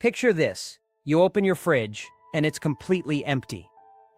Picture this. You open your fridge, and it's completely empty.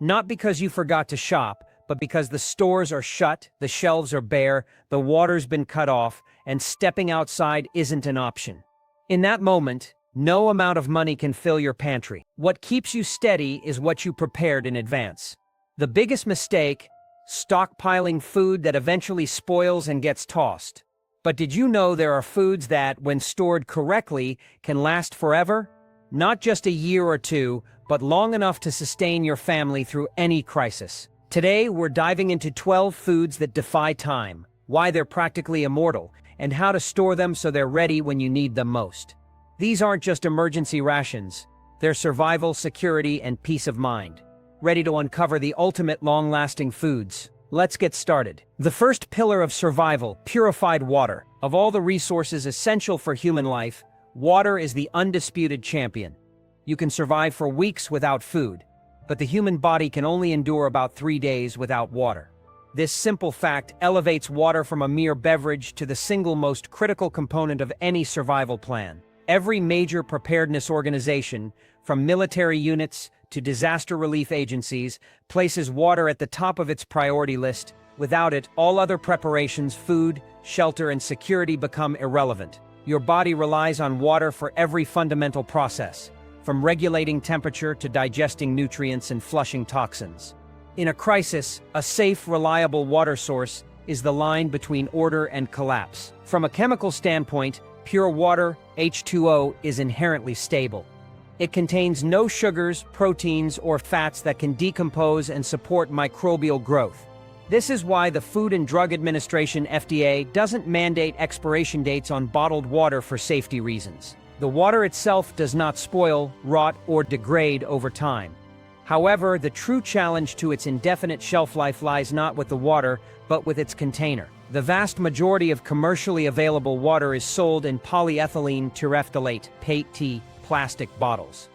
Not because you forgot to shop, but because the stores are shut, the shelves are bare, the water's been cut off, and stepping outside isn't an option. In that moment, no amount of money can fill your pantry. What keeps you steady is what you prepared in advance. The biggest mistake: stockpiling food that eventually spoils and gets tossed. But did you know there are foods that, when stored correctly, can last forever? Not just a year or two, but long enough to sustain your family through any crisis. Today, we're diving into 12 foods that defy time, why they're practically immortal, and how to store them so they're ready when you need them most. These aren't just emergency rations. They're survival, security, and peace of mind. Ready to uncover the ultimate long-lasting foods. Let's get started. The first pillar of survival: purified water. Of all the resources essential for human life, water is the undisputed champion. You can survive for weeks without food, but the human body can only endure about 3 days without water. This simple fact elevates water from a mere beverage to the single most critical component of any survival plan. Every major preparedness organization, from military units to disaster relief agencies, places water at the top of its priority list. Without it, all other preparations, food, shelter, and security become irrelevant. Your body relies on water for every fundamental process, from regulating temperature to digesting nutrients and flushing toxins. In a crisis, a safe, reliable water source is the line between order and collapse. From a chemical standpoint, pure water, H2O, is inherently stable. It contains no sugars, proteins, or fats that can decompose and support microbial growth. This is why the Food and Drug Administration (FDA) doesn't mandate expiration dates on bottled water for safety reasons. The water itself does not spoil, rot, or degrade over time. However, the true challenge to its indefinite shelf life lies not with the water, but with its container. The vast majority of commercially available water is sold in polyethylene terephthalate (PET) plastic bottles,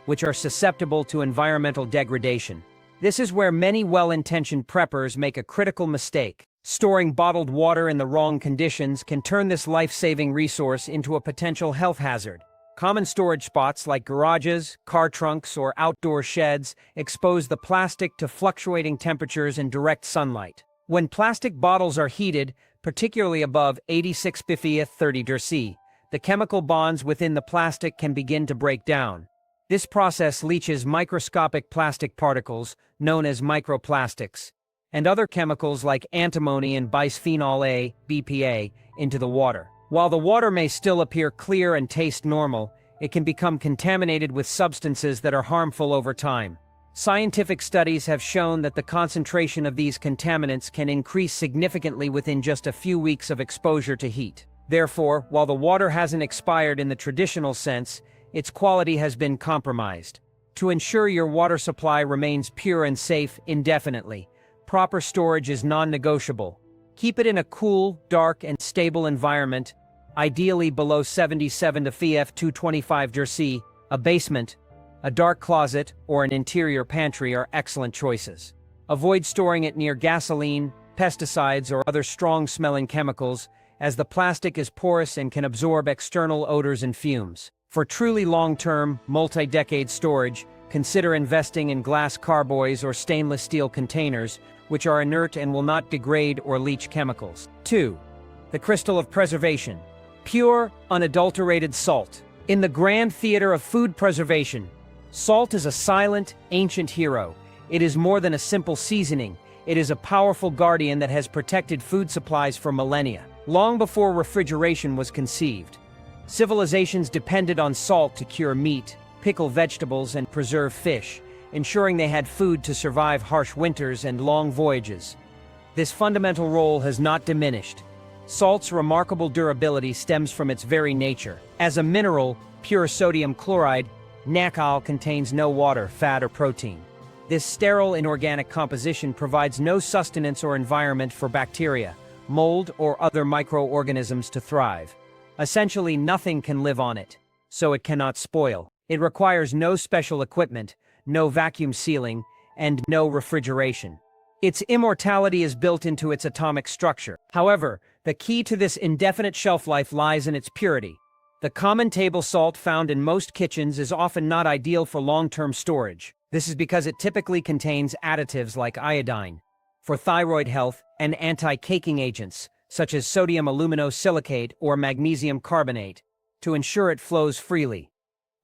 which are susceptible to environmental degradation. This is where many well-intentioned preppers make a critical mistake. Storing bottled water in the wrong conditions can turn this life-saving resource into a potential health hazard. Common storage spots like garages, car trunks, or outdoor sheds expose the plastic to fluctuating temperatures and direct sunlight. When plastic bottles are heated, particularly above 86°C, the chemical bonds within the plastic can begin to break down. This process leaches microscopic plastic particles, known as microplastics, and other chemicals like antimony and bisphenol A, BPA, into the water. While the water may still appear clear and taste normal, it can become contaminated with substances that are harmful over time. Scientific studies have shown that the concentration of these contaminants can increase significantly within just a few weeks of exposure to heat. Therefore, while the water hasn't expired in the traditional sense, its quality has been compromised. To ensure your water supply remains pure and safe indefinitely, proper storage is non-negotiable. Keep it in a cool, dark, and stable environment, ideally below 77°F 225°C. A basement, a dark closet, or an interior pantry are excellent choices. Avoid storing it near gasoline, pesticides, or other strong-smelling chemicals, as the plastic is porous and can absorb external odors and fumes. For truly long-term, multi-decade storage, consider investing in glass carboys or stainless steel containers, which are inert and will not degrade or leach chemicals. 2. The crystal of preservation. Pure, unadulterated salt. In the grand theater of food preservation, salt is a silent, ancient hero. It is more than a simple seasoning. It is a powerful guardian that has protected food supplies for millennia. Long before refrigeration was conceived, civilizations depended on salt to cure meat, pickle vegetables, and preserve fish, ensuring they had food to survive harsh winters and long voyages. This fundamental role has not diminished. Salt's remarkable durability stems from its very nature. As a mineral, pure sodium chloride, NaCl contains no water, fat, or protein. This sterile inorganic composition provides no sustenance or environment for bacteria, mold, or other microorganisms to thrive. Essentially, nothing can live on it, so it cannot spoil. It requires no special equipment, no vacuum sealing, and no refrigeration. Its immortality is built into its atomic structure. However, the key to this indefinite shelf life lies in its purity. The common table salt found in most kitchens is often not ideal for long-term storage. This is because it typically contains additives like iodine for thyroid health and anti-caking agents, such as sodium aluminosilicate or magnesium carbonate, to ensure it flows freely.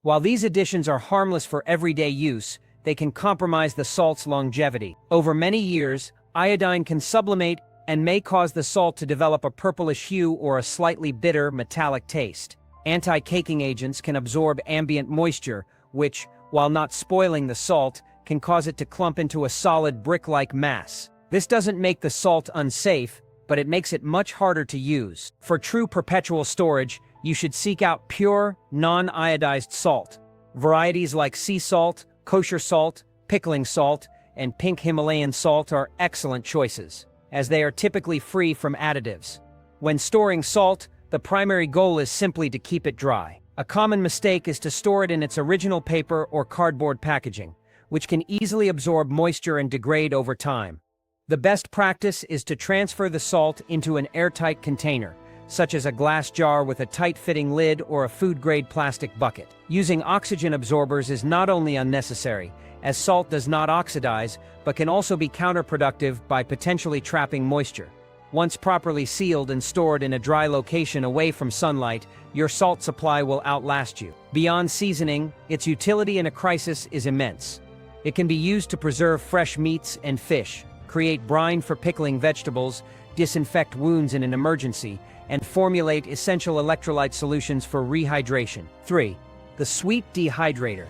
While these additions are harmless for everyday use, they can compromise the salt's longevity. Over many years, iodine can sublimate and may cause the salt to develop a purplish hue or a slightly bitter, metallic taste. Anti-caking agents can absorb ambient moisture, which, while not spoiling the salt, can cause it to clump into a solid brick-like mass. This doesn't make the salt unsafe, but it makes it much harder to use. For true perpetual storage, you should seek out pure, non-iodized salt. Varieties like sea salt, kosher salt, pickling salt, and pink Himalayan salt are excellent choices, as they are typically free from additives. When storing salt, the primary goal is simply to keep it dry. A common mistake is to store it in its original paper or cardboard packaging, which can easily absorb moisture and degrade over time. The best practice is to transfer the salt into an airtight container, such as a glass jar with a tight-fitting lid or a food-grade plastic bucket. Using oxygen absorbers is not only unnecessary, as salt does not oxidize, but can also be counterproductive by potentially trapping moisture. Once properly sealed and stored in a dry location away from sunlight, your salt supply will outlast you. Beyond seasoning, its utility in a crisis is immense. It can be used to preserve fresh meats and fish, create brine for pickling vegetables, disinfect wounds in an emergency, and formulate essential electrolyte solutions for rehydration. 3. The sweet dehydrator.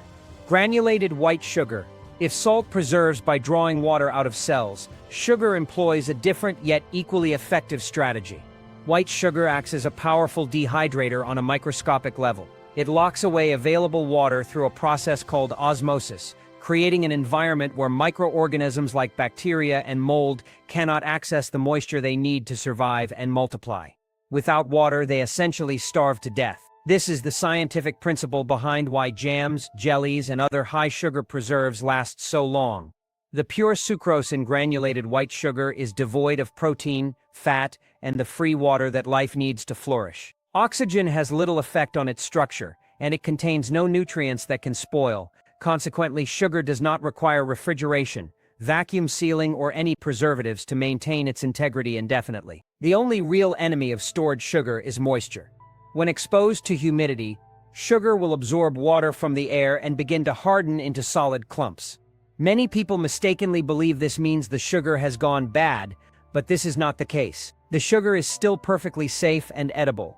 Granulated white sugar. If salt preserves by drawing water out of cells, sugar employs a different yet equally effective strategy. White sugar acts as a powerful dehydrator on a microscopic level. It locks away available water through a process called osmosis, creating an environment where microorganisms like bacteria and mold cannot access the moisture they need to survive and multiply. Without water, they essentially starve to death. This is the scientific principle behind why jams, jellies, and other high-sugar preserves last so long. The pure sucrose in granulated white sugar is devoid of protein, fat, and the free water that life needs to flourish. Oxygen has little effect on its structure, and it contains no nutrients that can spoil. Consequently, sugar does not require refrigeration, vacuum sealing, or any preservatives to maintain its integrity indefinitely. The only real enemy of stored sugar is moisture. When exposed to humidity, sugar will absorb water from the air and begin to harden into solid clumps. Many people mistakenly believe this means the sugar has gone bad, but this is not the case. The sugar is still perfectly safe and edible.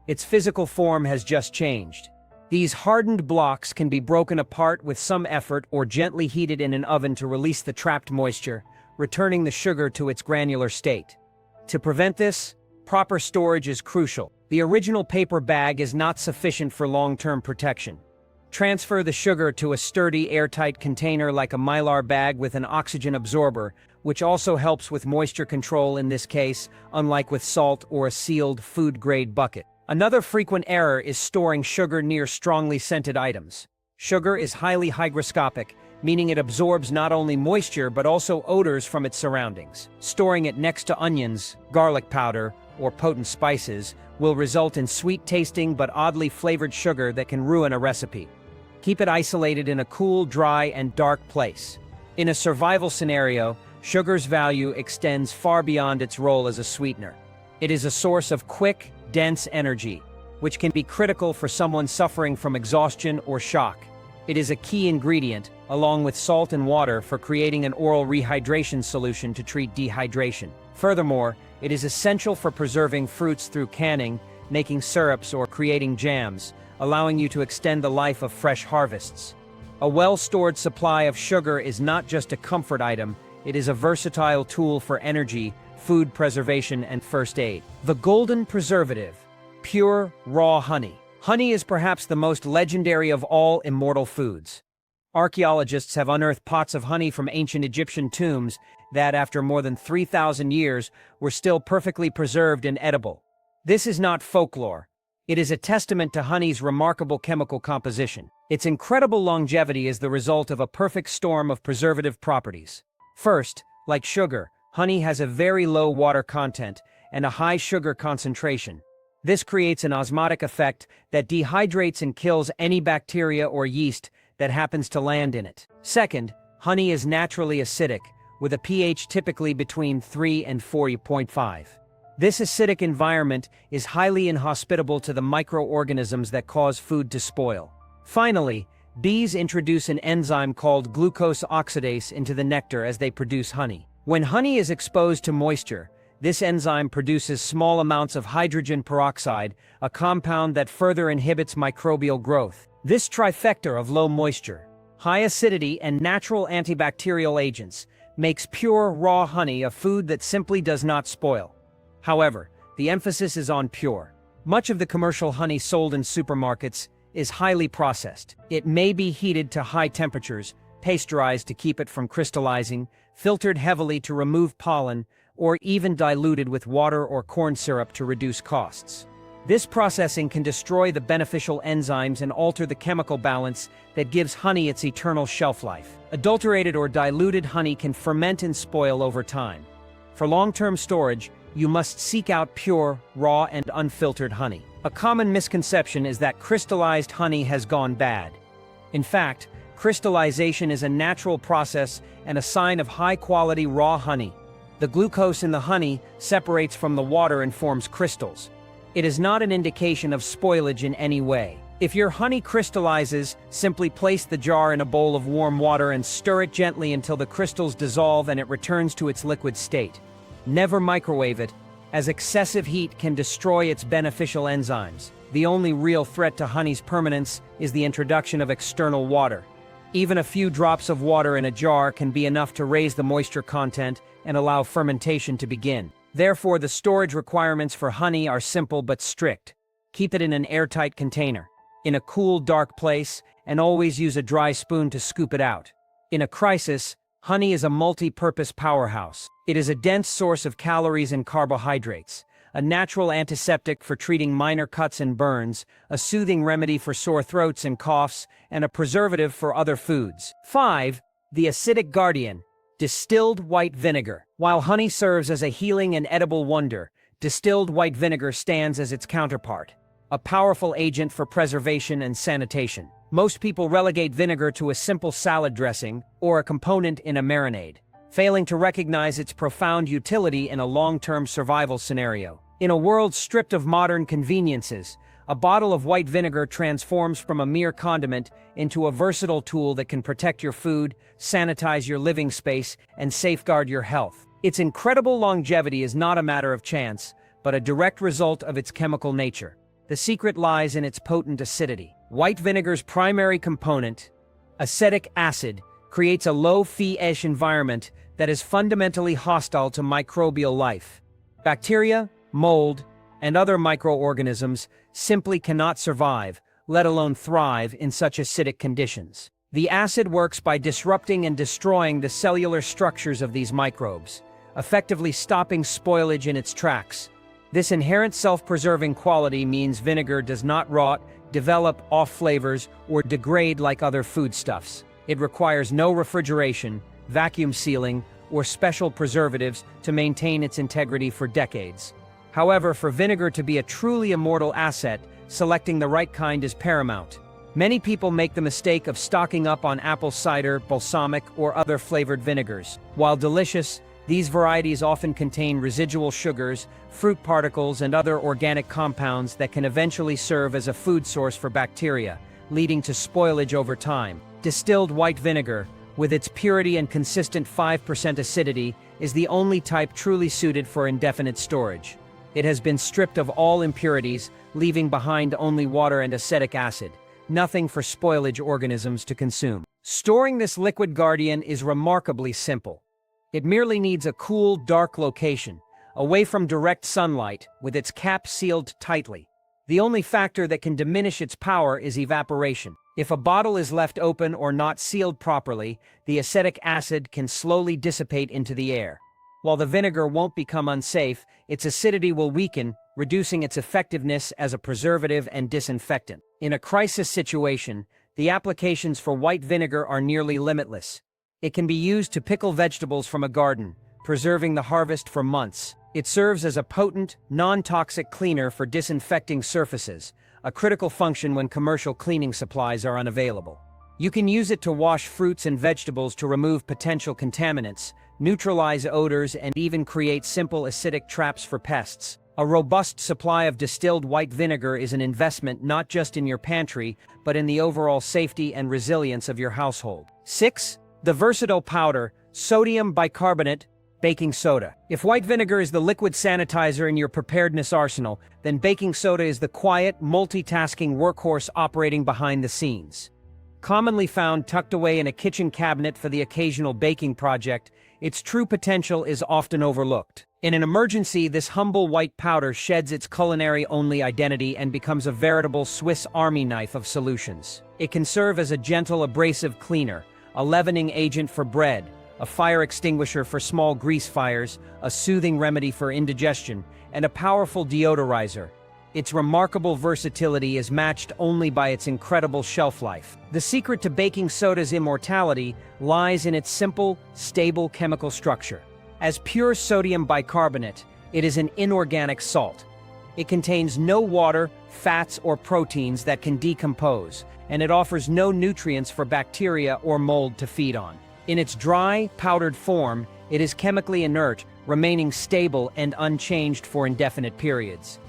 Its physical form has just changed. These hardened blocks can be broken apart with some effort or gently heated in an oven to release the trapped moisture, returning the sugar to its granular state. To prevent this, proper storage is crucial. The original paper bag is not sufficient for long-term protection. Transfer the sugar to a sturdy, airtight container like a Mylar bag with an oxygen absorber, which also helps with moisture control in this case, unlike with salt or a sealed food-grade bucket. Another frequent error is storing sugar near strongly scented items. Sugar is highly hygroscopic, meaning it absorbs not only moisture but also odors from its surroundings. Storing it next to onions, garlic powder, or potent spices will result in sweet-tasting but oddly flavored sugar that can ruin a recipe. Keep it isolated in a cool, dry, and dark place. In a survival scenario, sugar's value extends far beyond its role as a sweetener. It is a source of quick, dense energy, which can be critical for someone suffering from exhaustion or shock. It is a key ingredient, along with salt and water, for creating an oral rehydration solution to treat dehydration. Furthermore, it is essential for preserving fruits through canning, making syrups, or creating jams, allowing you to extend the life of fresh harvests. A well-stored supply of sugar is not just a comfort item, it is a versatile tool for energy, food preservation, and first aid. The golden preservative, pure, raw honey. Honey is perhaps the most legendary of all immortal foods. Archaeologists have unearthed pots of honey from ancient Egyptian tombs that, after more than 3,000 years, were still perfectly preserved and edible. This is not folklore. It is a testament to honey's remarkable chemical composition. Its incredible longevity is the result of a perfect storm of preservative properties. First, like sugar, honey has a very low water content and a high sugar concentration. This creates an osmotic effect that dehydrates and kills any bacteria or yeast that happens to land in it. Second, honey is naturally acidic, with a pH typically between 3 and 4.5. This acidic environment is highly inhospitable to the microorganisms that cause food to spoil. Finally, bees introduce an enzyme called glucose oxidase into the nectar as they produce honey. When honey is exposed to moisture, this enzyme produces small amounts of hydrogen peroxide, a compound that further inhibits microbial growth. This trifecta of low moisture, high acidity, and natural antibacterial agents makes pure, raw honey a food that simply does not spoil. However, the emphasis is on pure. Much of the commercial honey sold in supermarkets is highly processed. It may be heated to high temperatures, pasteurized to keep it from crystallizing, filtered heavily to remove pollen, or even diluted with water or corn syrup to reduce costs. This processing can destroy the beneficial enzymes and alter the chemical balance that gives honey its eternal shelf life. Adulterated or diluted honey can ferment and spoil over time. For long-term storage, you must seek out pure, raw, and unfiltered honey. A common misconception is that crystallized honey has gone bad. In fact, crystallization is a natural process and a sign of high-quality raw honey. The glucose in the honey separates from the water and forms crystals. It is not an indication of spoilage in any way. If your honey crystallizes, simply place the jar in a bowl of warm water and stir it gently until the crystals dissolve and it returns to its liquid state. Never microwave it, as excessive heat can destroy its beneficial enzymes. The only real threat to honey's permanence is the introduction of external water. Even a few drops of water in a jar can be enough to raise the moisture content and allow fermentation to begin. Therefore, the storage requirements for honey are simple but strict. Keep it in an airtight container, in a cool, dark place, and always use a dry spoon to scoop it out. In a crisis, honey is a multi-purpose powerhouse. It is a dense source of calories and carbohydrates, a natural antiseptic for treating minor cuts and burns, a soothing remedy for sore throats and coughs, and a preservative for other foods. 5. The acidic guardian. Distilled white vinegar. While honey serves as a healing and edible wonder, distilled white vinegar stands as its counterpart, a powerful agent for preservation and sanitation. Most people relegate vinegar to a simple salad dressing or a component in a marinade, failing to recognize its profound utility in a long-term survival scenario. In a world stripped of modern conveniences, a bottle of white vinegar transforms from a mere condiment into a versatile tool that can protect your food, sanitize your living space, and safeguard your health. Its incredible longevity is not a matter of chance, but a direct result of its chemical nature. The secret lies in its potent acidity. White vinegar's primary component, acetic acid, creates a low pH environment that is fundamentally hostile to microbial life. Bacteria, mold, and other microorganisms simply cannot survive, let alone thrive, in such acidic conditions. The acid works by disrupting and destroying the cellular structures of these microbes, effectively stopping spoilage in its tracks. This inherent self-preserving quality means vinegar does not rot, develop off flavors, or degrade like other foodstuffs. It requires no refrigeration, vacuum sealing, or special preservatives to maintain its integrity for decades. However, for vinegar to be a truly immortal asset, selecting the right kind is paramount. Many people make the mistake of stocking up on apple cider, balsamic, or other flavored vinegars. While delicious, these varieties often contain residual sugars, fruit particles, and other organic compounds that can eventually serve as a food source for bacteria, leading to spoilage over time. Distilled white vinegar, with its purity and consistent 5% acidity, is the only type truly suited for indefinite storage. It has been stripped of all impurities, leaving behind only water and acetic acid, nothing for spoilage organisms to consume. Storing this liquid guardian is remarkably simple. It merely needs a cool, dark location, away from direct sunlight, with its cap sealed tightly. The only factor that can diminish its power is evaporation. If a bottle is left open or not sealed properly, the acetic acid can slowly dissipate into the air. While the vinegar won't become unsafe, its acidity will weaken, reducing its effectiveness as a preservative and disinfectant. In a crisis situation, the applications for white vinegar are nearly limitless. It can be used to pickle vegetables from a garden, preserving the harvest for months. It serves as a potent, non-toxic cleaner for disinfecting surfaces, a critical function when commercial cleaning supplies are unavailable. You can use it to wash fruits and vegetables to remove potential contaminants, neutralize odors, and even create simple acidic traps for pests. A robust supply of distilled white vinegar is an investment not just in your pantry, but in the overall safety and resilience of your household. 6. The versatile powder, sodium bicarbonate, baking soda. If white vinegar is the liquid sanitizer in your preparedness arsenal, then baking soda is the quiet, multitasking workhorse operating behind the scenes. Commonly found tucked away in a kitchen cabinet for the occasional baking project, its true potential is often overlooked. In an emergency, this humble white powder sheds its culinary-only identity and becomes a veritable Swiss Army knife of solutions. It can serve as a gentle abrasive cleaner, a leavening agent for bread, a fire extinguisher for small grease fires, a soothing remedy for indigestion, and a powerful deodorizer. Its remarkable versatility is matched only by its incredible shelf life. The secret to baking soda's immortality lies in its simple, stable chemical structure. As pure sodium bicarbonate, it is an inorganic salt. It contains no water, fats, or proteins that can decompose, and it offers no nutrients for bacteria or mold to feed on. In its dry, powdered form, it is chemically inert, remaining stable and unchanged for indefinite periods.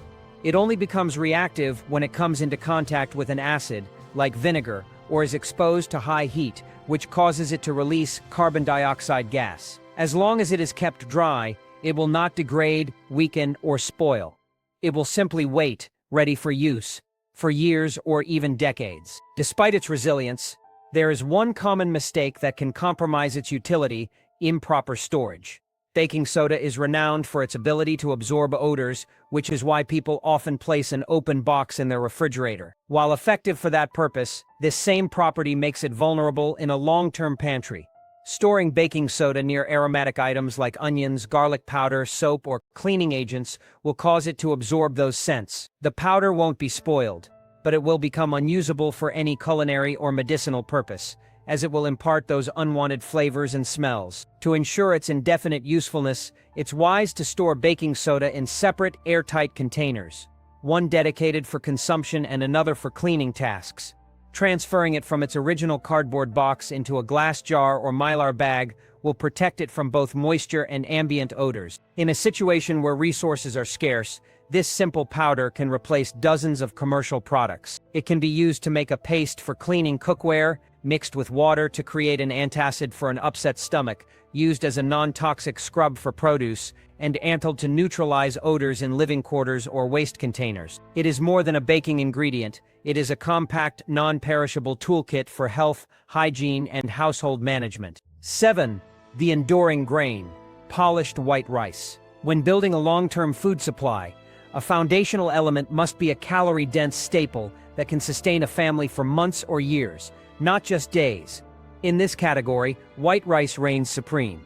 It only becomes reactive when it comes into contact with an acid, like vinegar, or is exposed to high heat, which causes it to release carbon dioxide gas. As long as it is kept dry, it will not degrade, weaken, or spoil. It will simply wait, ready for use, for years or even decades. Despite its resilience, there is one common mistake that can compromise its utility: improper storage. Baking soda is renowned for its ability to absorb odors, which is why people often place an open box in their refrigerator. While effective for that purpose, this same property makes it vulnerable in a long-term pantry. Storing baking soda near aromatic items like onions, garlic powder, soap, or cleaning agents will cause it to absorb those scents. The powder won't be spoiled, but it will become unusable for any culinary or medicinal purpose, as it will impart those unwanted flavors and smells. To ensure its indefinite usefulness, it's wise to store baking soda in separate, airtight containers, one dedicated for consumption and another for cleaning tasks. Transferring it from its original cardboard box into a glass jar or mylar bag will protect it from both moisture and ambient odors. In a situation where resources are scarce, this simple powder can replace dozens of commercial products. It can be used to make a paste for cleaning cookware, mixed with water to create an antacid for an upset stomach, used as a non-toxic scrub for produce, and antled to neutralize odors in living quarters or waste containers. It is more than a baking ingredient. It is a compact, non-perishable toolkit for health, hygiene, and household management. 7. The enduring grain, polished white rice. When building a long-term food supply, a foundational element must be a calorie-dense staple that can sustain a family for months or years, not just days. In this category, white rice reigns supreme.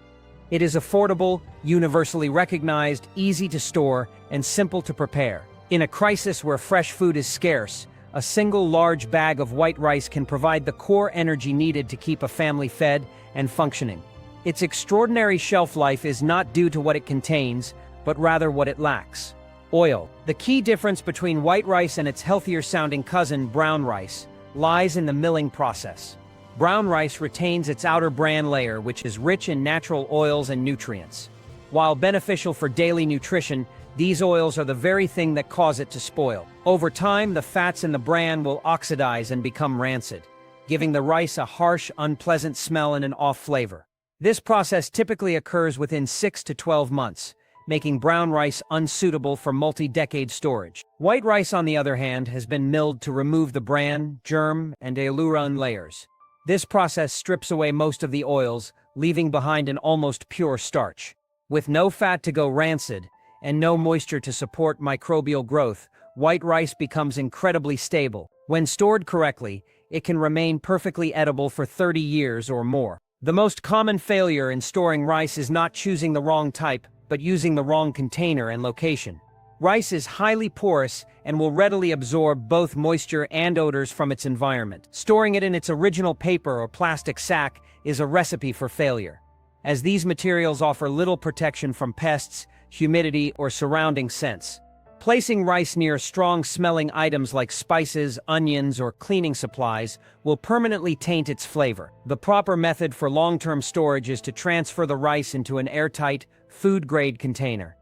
It is affordable, universally recognized, easy to store, and simple to prepare. In a crisis where fresh food is scarce, a single large bag of white rice can provide the core energy needed to keep a family fed and functioning. Its extraordinary shelf life is not due to what it contains, but rather what it lacks: oil. The key difference between white rice and its healthier-sounding cousin, brown rice, lies in the milling process. Brown rice retains its outer bran layer, which is rich in natural oils and nutrients. While beneficial for daily nutrition, these oils are the very thing that cause it to spoil. Over time, the fats in the bran will oxidize and become rancid, giving the rice a harsh, unpleasant smell and an off flavor. This process typically occurs within 6 to 12 months, making brown rice unsuitable for multi-decade storage. White rice, on the other hand, has been milled to remove the bran, germ, and aileron layers. This process strips away most of the oils, leaving behind an almost pure starch. With no fat to go rancid, and no moisture to support microbial growth, white rice becomes incredibly stable. When stored correctly, it can remain perfectly edible for 30 years or more. The most common failure in storing rice is not choosing the wrong type, but using the wrong container and location. Rice is highly porous and will readily absorb both moisture and odors from its environment. Storing it in its original paper or plastic sack is a recipe for failure, as these materials offer little protection from pests, humidity, or surrounding scents. Placing rice near strong-smelling items like spices, onions, or cleaning supplies will permanently taint its flavor. The proper method for long-term storage is to transfer the rice into an airtight, food-grade container.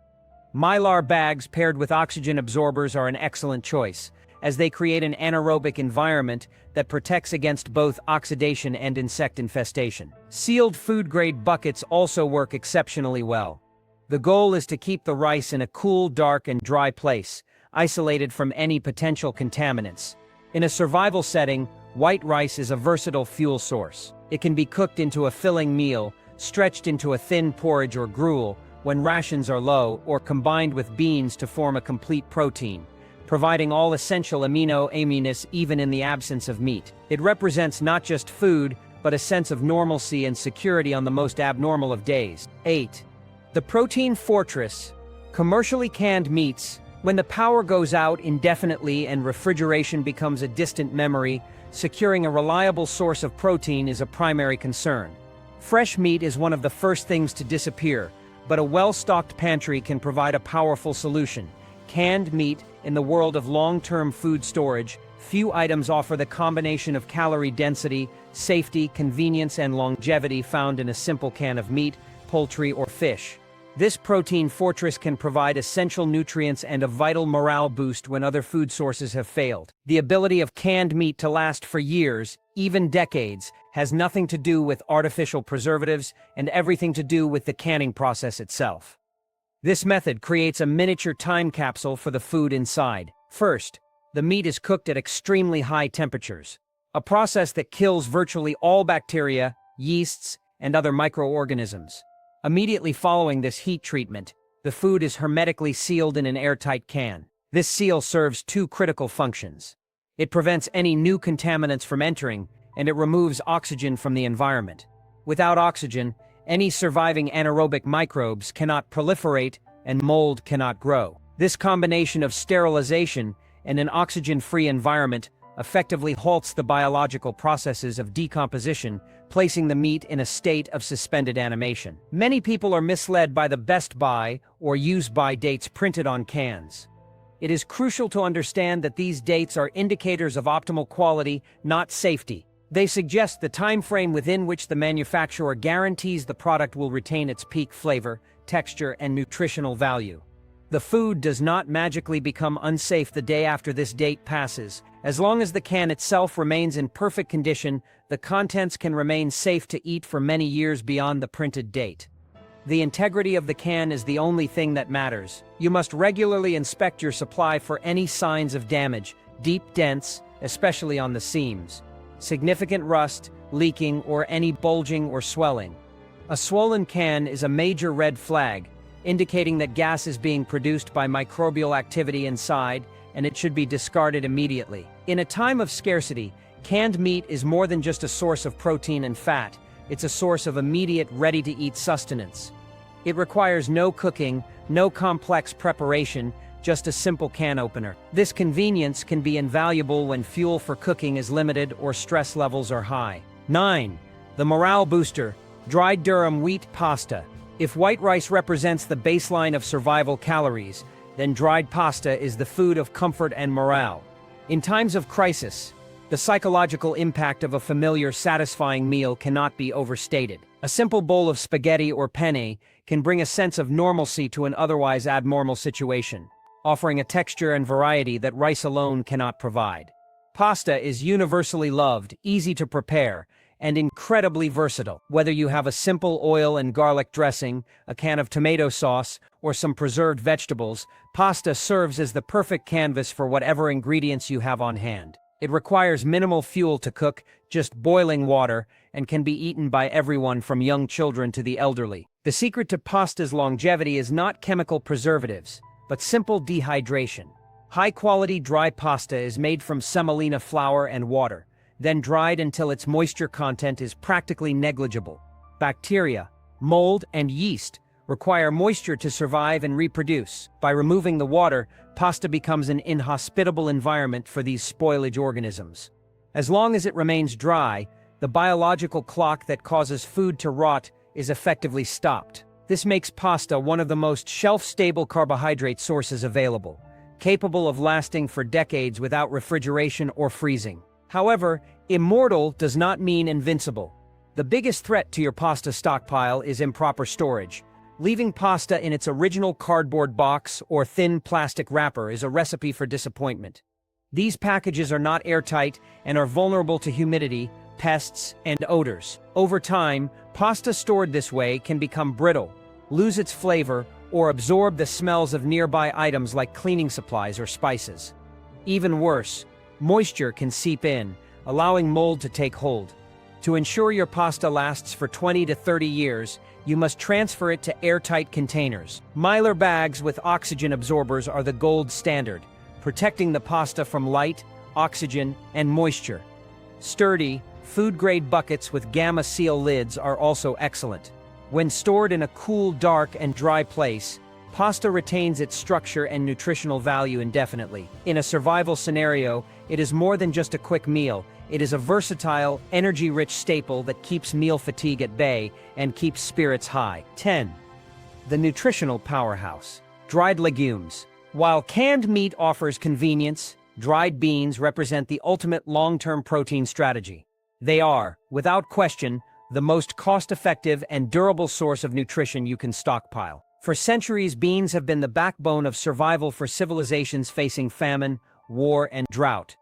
Mylar bags paired with oxygen absorbers are an excellent choice, as they create an anaerobic environment that protects against both oxidation and insect infestation. Sealed food-grade buckets also work exceptionally well. The goal is to keep the rice in a cool, dark, and dry place, isolated from any potential contaminants. In a survival setting, white rice is a versatile fuel source. It can be cooked into a filling meal, stretched into a thin porridge or gruel when rations are low, or combined with beans to form a complete protein, providing all essential amino acids even in the absence of meat. It represents not just food, but a sense of normalcy and security on the most abnormal of days. 8. The protein fortress. Commercially canned meats. When the power goes out indefinitely and refrigeration becomes a distant memory, securing a reliable source of protein is a primary concern. Fresh meat is one of the first things to disappear, but a well-stocked pantry can provide a powerful solution. Canned meat. In the world of long-term food storage, few items offer the combination of calorie density, safety, convenience, and longevity found in a simple can of meat, poultry, or fish. This protein fortress can provide essential nutrients and a vital morale boost when other food sources have failed. The ability of canned meat to last for years, even decades, has nothing to do with artificial preservatives and everything to do with the canning process itself. This method creates a miniature time capsule for the food inside. First, the meat is cooked at extremely high temperatures, a process that kills virtually all bacteria, yeasts, and other microorganisms. Immediately following this heat treatment, the food is hermetically sealed in an airtight can. This seal serves two critical functions. It prevents any new contaminants from entering, and it removes oxygen from the environment. Without oxygen, any surviving anaerobic microbes cannot proliferate and mold cannot grow. This combination of sterilization and an oxygen-free environment effectively halts the biological processes of decomposition, placing the meat in a state of suspended animation. Many people are misled by the best by or use by dates printed on cans. It is crucial to understand that these dates are indicators of optimal quality, not safety. They suggest the time frame within which the manufacturer guarantees the product will retain its peak flavor, texture, and nutritional value. The food does not magically become unsafe the day after this date passes. As long as the can itself remains in perfect condition, the contents can remain safe to eat for many years beyond the printed date. The integrity of the can is the only thing that matters. You must regularly inspect your supply for any signs of damage, deep dents, especially on the seams, significant rust, leaking, or any bulging or swelling. A swollen can is a major red flag, indicating that gas is being produced by microbial activity inside, and it should be discarded immediately. In a time of scarcity, canned meat is more than just a source of protein and fat. It's a source of immediate, ready-to-eat sustenance. It requires no cooking, no complex preparation, just a simple can opener. This convenience can be invaluable when fuel for cooking is limited or stress levels are high. 9. The morale booster, dried durum wheat pasta. If white rice represents the baseline of survival calories, then dried pasta is the food of comfort and morale. In times of crisis, the psychological impact of a familiar, satisfying meal cannot be overstated. A simple bowl of spaghetti or penne can bring a sense of normalcy to an otherwise abnormal situation, offering a texture and variety that rice alone cannot provide. Pasta is universally loved, easy to prepare, and incredibly versatile. Whether you have a simple oil and garlic dressing, a can of tomato sauce, or some preserved vegetables, pasta serves as the perfect canvas for whatever ingredients you have on hand. It requires minimal fuel to cook, just boiling water, and can be eaten by everyone from young children to the elderly. The secret to pasta's longevity is not chemical preservatives, but simple dehydration. High-quality dry pasta is made from semolina flour and water, then dried until its moisture content is practically negligible. Bacteria, mold, and yeast require moisture to survive and reproduce. By removing the water, pasta becomes an inhospitable environment for these spoilage organisms. As long as it remains dry, the biological clock that causes food to rot is effectively stopped. This makes pasta one of the most shelf-stable carbohydrate sources available, capable of lasting for decades without refrigeration or freezing. However, immortal does not mean invincible. The biggest threat to your pasta stockpile is improper storage. Leaving pasta in its original cardboard box or thin plastic wrapper is a recipe for disappointment. These packages are not airtight and are vulnerable to humidity, pests, and odors. Over time, pasta stored this way can become brittle, lose its flavor, or absorb the smells of nearby items like cleaning supplies or spices. Even worse, moisture can seep in, allowing mold to take hold. To ensure your pasta lasts for 20 to 30 years, you must transfer it to airtight containers. Mylar bags with oxygen absorbers are the gold standard, protecting the pasta from light, oxygen, and moisture. Sturdy, food-grade buckets with Gamma Seal lids are also excellent. When stored in a cool, dark, and dry place, pasta retains its structure and nutritional value indefinitely. In a survival scenario, it is more than just a quick meal. It is a versatile, energy-rich staple that keeps meal fatigue at bay and keeps spirits high. 10. The nutritional powerhouse. Dried legumes. While canned meat offers convenience, dried beans represent the ultimate long-term protein strategy. They are, without question, the most cost-effective and durable source of nutrition you can stockpile. For centuries, beans have been the backbone of survival for civilizations facing famine, war, and drought.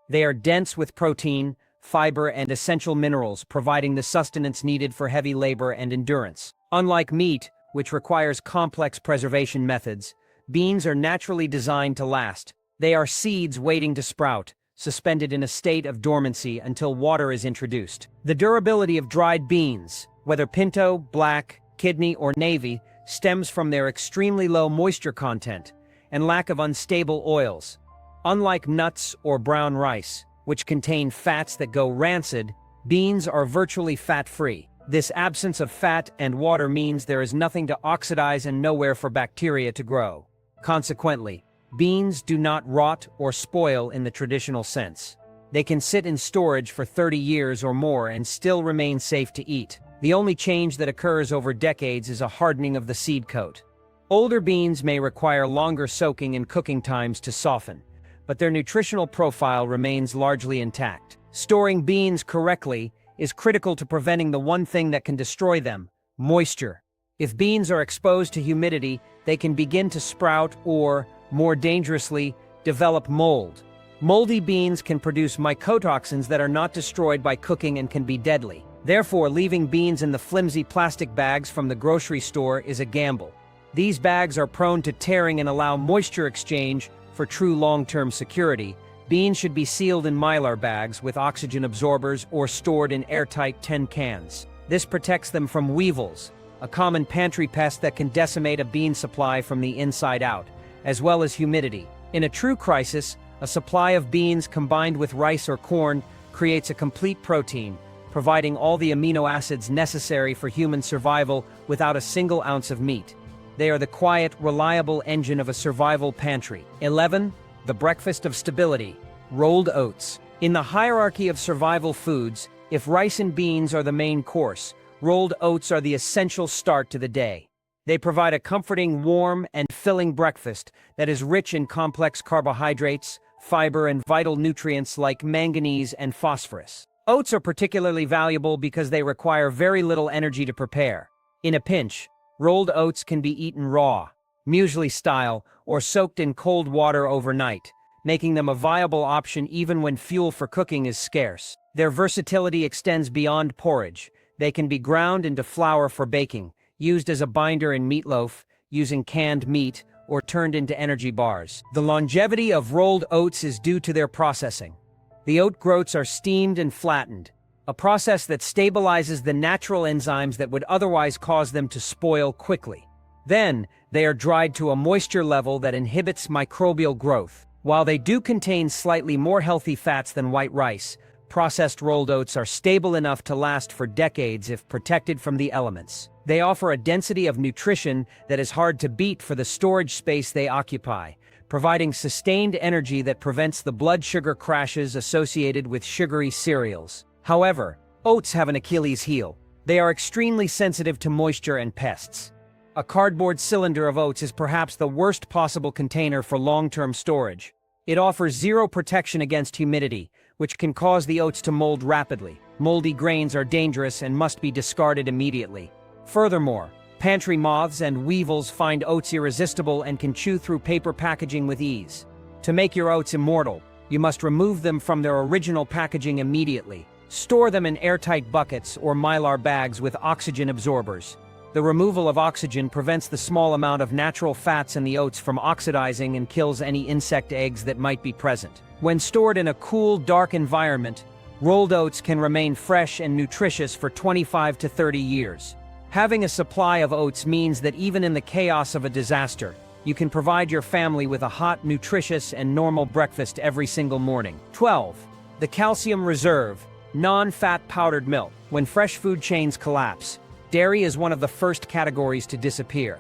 They are dense with protein, fiber, and essential minerals, providing the sustenance needed for heavy labor and endurance. Unlike meat, which requires complex preservation methods, beans are naturally designed to last. They are seeds waiting to sprout, suspended in a state of dormancy until water is introduced. The durability of dried beans, whether pinto, black, kidney, or navy, stems from their extremely low moisture content and lack of unstable oils. Unlike nuts or brown rice, which contain fats that go rancid, beans are virtually fat-free. This absence of fat and water means there is nothing to oxidize and nowhere for bacteria to grow. Consequently, beans do not rot or spoil in the traditional sense. They can sit in storage for 30 years or more and still remain safe to eat. The only change that occurs over decades is a hardening of the seed coat. Older beans may require longer soaking and cooking times to soften, but their nutritional profile remains largely intact. Storing beans correctly is critical to preventing the one thing that can destroy them: moisture. If beans are exposed to humidity, they can begin to sprout or, more dangerously, develop mold. Moldy beans can produce mycotoxins that are not destroyed by cooking and can be deadly. Therefore, leaving beans in the flimsy plastic bags from the grocery store is a gamble. These bags are prone to tearing and allow moisture exchange for true long-term security. Beans should be sealed in Mylar bags with oxygen absorbers or stored in airtight tin cans. This protects them from weevils, a common pantry pest that can decimate a bean supply from the inside out, as well as humidity. In a true crisis, a supply of beans combined with rice or corn creates a complete protein, providing all the amino acids necessary for human survival without a single ounce of meat. They are the quiet, reliable engine of a survival pantry. 11. The breakfast of stability. Rolled oats. In the hierarchy of survival foods, if rice and beans are the main course, rolled oats are the essential start to the day. They provide a comforting, warm, and filling breakfast that is rich in complex carbohydrates, fiber, and vital nutrients like manganese and phosphorus. Oats are particularly valuable because they require very little energy to prepare. In a pinch, rolled oats can be eaten raw, muesli style, or soaked in cold water overnight, making them a viable option even when fuel for cooking is scarce. Their versatility extends beyond porridge. They can be ground into flour for baking, used as a binder in meatloaf, using canned meat, or turned into energy bars. The longevity of rolled oats is due to their processing. The oat groats are steamed and flattened, a process that stabilizes the natural enzymes that would otherwise cause them to spoil quickly. Then, they are dried to a moisture level that inhibits microbial growth. While they do contain slightly more healthy fats than white rice, processed rolled oats are stable enough to last for decades if protected from the elements. They offer a density of nutrition that is hard to beat for the storage space they occupy, providing sustained energy that prevents the blood sugar crashes associated with sugary cereals. However, oats have an Achilles heel. They are extremely sensitive to moisture and pests. A cardboard cylinder of oats is perhaps the worst possible container for long-term storage. It offers zero protection against humidity, which can cause the oats to mold rapidly. Moldy grains are dangerous and must be discarded immediately. Furthermore, pantry moths and weevils find oats irresistible and can chew through paper packaging with ease. To make your oats immortal, you must remove them from their original packaging immediately. Store them in airtight buckets or mylar bags with oxygen absorbers. The removal of oxygen prevents the small amount of natural fats in the oats from oxidizing and kills any insect eggs that might be present. When stored in a cool, dark environment, rolled oats can remain fresh and nutritious for 25 to 30 years. Having a supply of oats means that even in the chaos of a disaster, you can provide your family with a hot, nutritious, and normal breakfast every single morning. 12. The calcium reserve, non-fat powdered milk. When fresh food chains collapse, dairy is one of the first categories to disappear.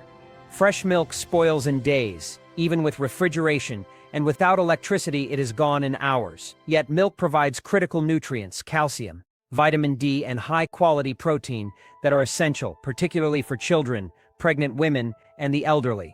Fresh milk spoils in days, even with refrigeration, and without electricity it is gone in hours. Yet milk provides critical nutrients, calcium, vitamin D, and high-quality protein that are essential, particularly for children, pregnant women, and the elderly.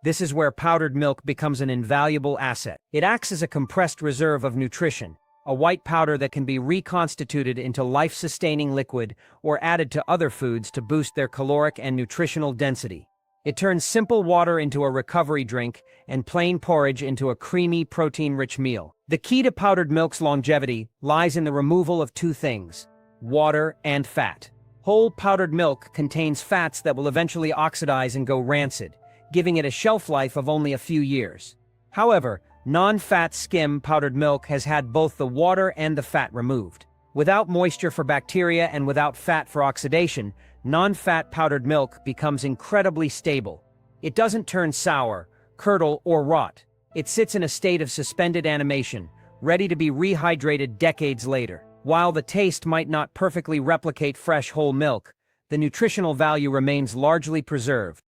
This is where powdered milk becomes an invaluable asset. It acts as a compressed reserve of nutrition, a white powder that can be reconstituted into life-sustaining liquid or added to other foods to boost their caloric and nutritional density. It turns simple water into a recovery drink and plain porridge into a creamy, protein-rich meal. The key to powdered milk's longevity lies in the removal of two things: water and fat. Whole powdered milk contains fats that will eventually oxidize and go rancid, giving it a shelf life of only a few years. However, non-fat skim powdered milk has had both the water and the fat removed. Without moisture for bacteria and without fat for oxidation, non-fat powdered milk becomes incredibly stable. It doesn't turn sour, curdle, or rot. It sits in a state of suspended animation, ready to be rehydrated decades later. While the taste might not perfectly replicate fresh whole milk, the nutritional value remains largely preserved.